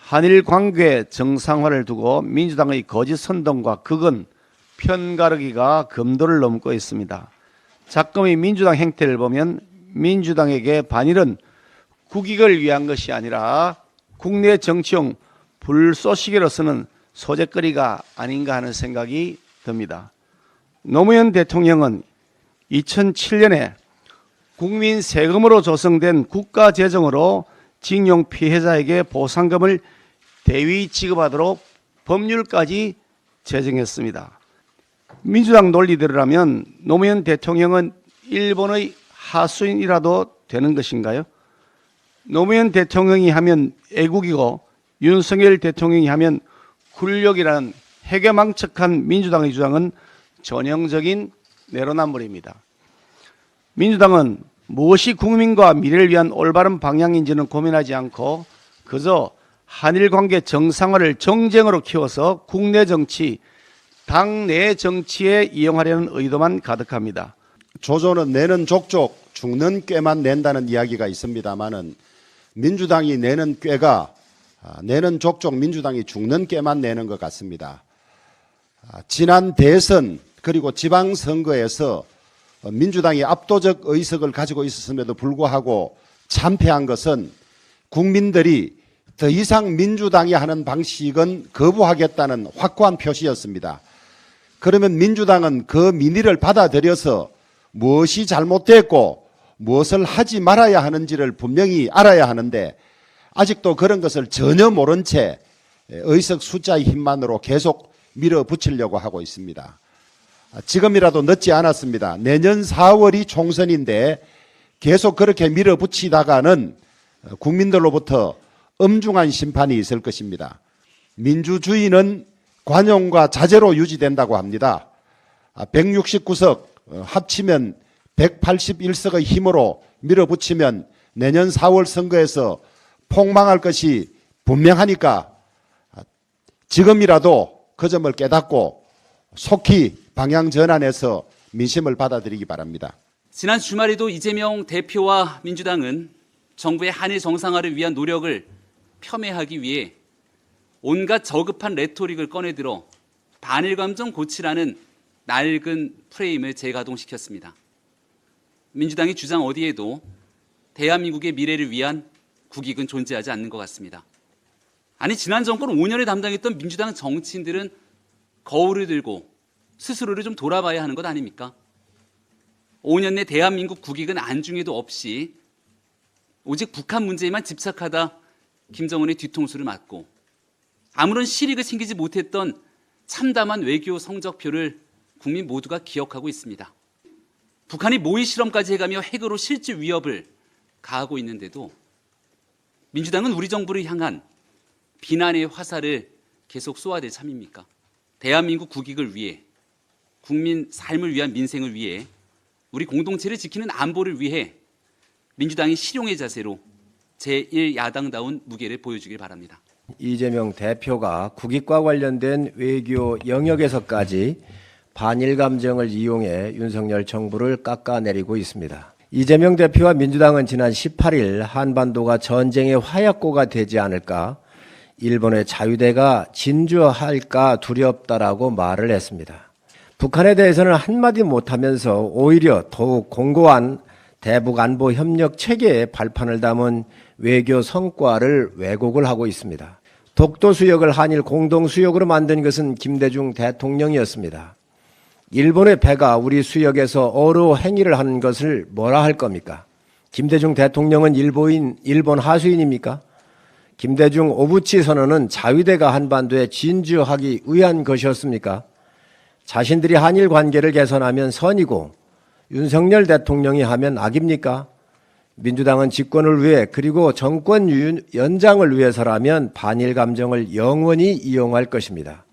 한일 관계 정상화를 두고 민주당의 거짓 선동과 극은 편가르기가 금도를 넘고 있습니다. 작금의 민주당 행태를 보면 민주당에게 반일은 국익을 위한 것이 아니라 국내 정치용 불쏘시개로서는 소재거리가 아닌가 하는 생각이 듭니다. 노무현 대통령은 2007년에 국민 세금으로 조성된 국가재정으로 징용 피해자에게 보상금을 대위 지급하도록 법률까지 제정했습니다. 민주당 논리대로라면 노무현 대통령은 일본의 하수인이라도 되는 것인가요? 노무현 대통령이 하면 애국이고 윤석열 대통령이 하면 굴욕이라는 해괴망측한 민주당의 주장은 전형적인 내로남불입니다. 민주당은 무엇이 국민과 미래를 위한 올바른 방향인지는 고민하지 않고 그저 한일 관계 정상화를 정쟁으로 키워서 국내 정치, 당내 정치에 이용하려는 의도만 가득합니다. 조조는 내는 족족 죽는 꾀만 낸다는 이야기가 있습니다마는 민주당이 내는 꾀가 내는 족족 민주당이 죽는 꾀만 내는 것 같습니다. 지난 대선 그리고 지방선거에서 민주당이 압도적 의석을 가지고 있었음에도 불구하고 참패한 것은 국민들이 더 이상 민주당이 하는 방식은 거부하겠다는 확고한 표시였습니다. 그러면 민주당은 그 민의를 받아들여서 무엇이 잘못됐고 무엇을 하지 말아야 하는지를 분명히 알아야 하는데 아직도 그런 것을 전혀 모른 채 의석 숫자의 힘만으로 계속 밀어붙이려고 하고 있습니다. 지금이라도 늦지 않았습니다. 내년 4월이 총선인데 계속 그렇게 밀어붙이다가는 국민들로부터 엄중한 심판이 있을 것입니다. 민주주의는 관용과 자제로 유지된다고 합니다. 169석 합치면 181석의 힘으로 밀어붙이면 내년 4월 선거에서 폭망할 것이 분명하니까 지금이라도 그 점을 깨닫고 속히 방향 전환해서 민심을 받아들이기 바랍니다. 지난 주말에도 이재명 대표와 민주당은 정부의 한일 정상화를 위한 노력을 폄훼하기 위해 온갖 저급한 레토릭을 꺼내들어 반일 감정 고치라는 낡은 프레임을 재가동시켰습니다. 민주당의 주장 어디에도 대한민국의 미래를 위한 국익은 존재하지 않는 것 같습니다. 아니 지난 정권 5년을 담당했던 민주당 정치인들은 거울을 들고 스스로를 좀 돌아봐야 하는 것 아닙니까? 5년 내 대한민국 국익은 안중에도 없이 오직 북한 문제에만 집착하다 김정은의 뒤통수를 맞고 아무런 실익을 챙기지 못했던 참담한 외교 성적표를 국민 모두가 기억하고 있습니다. 북한이 모의 실험까지 해가며 핵으로 실질 위협을 가하고 있는데도 민주당은 우리 정부를 향한 비난의 화살을 계속 쏘아댈 참입니까? 대한민국 국익을 위해 국민 삶을 위한 민생을 위해 우리 공동체를 지키는 안보를 위해 민주당이 실용의 자세로 제1야당다운 무게를 보여주길 바랍니다. 이재명 대표가 국익과 관련된 외교 영역에서까지 반일 감정을 이용해 윤석열 정부를 깎아내리고 있습니다. 이재명 대표와 민주당은 지난 18일 한반도가 전쟁의 화약고가 되지 않을까, 일본의 자유대가 진주할까 두렵다라고 말을 했습니다. 북한에 대해서는 한마디 못하면서 오히려 더욱 공고한 대북 안보 협력 체계의 발판을 담은 외교 성과를 왜곡을 하고 있습니다. 독도 수역을 한일 공동 수역으로 만든 것은 김대중 대통령이었습니다. 일본의 배가 우리 수역에서 어로 행위를 하는 것을 뭐라 할 겁니까? 김대중 대통령은 일본 하수인입니까? 김대중 오부치 선언은 자위대가 한반도에 진주하기 위한 것이었습니까? 자신들이 한일 관계를 개선하면 선이고 윤석열 대통령이 하면 악입니까? 민주당은 집권을 위해 그리고 정권 연장을 위해서라면 반일 감정을 영원히 이용할 것입니다.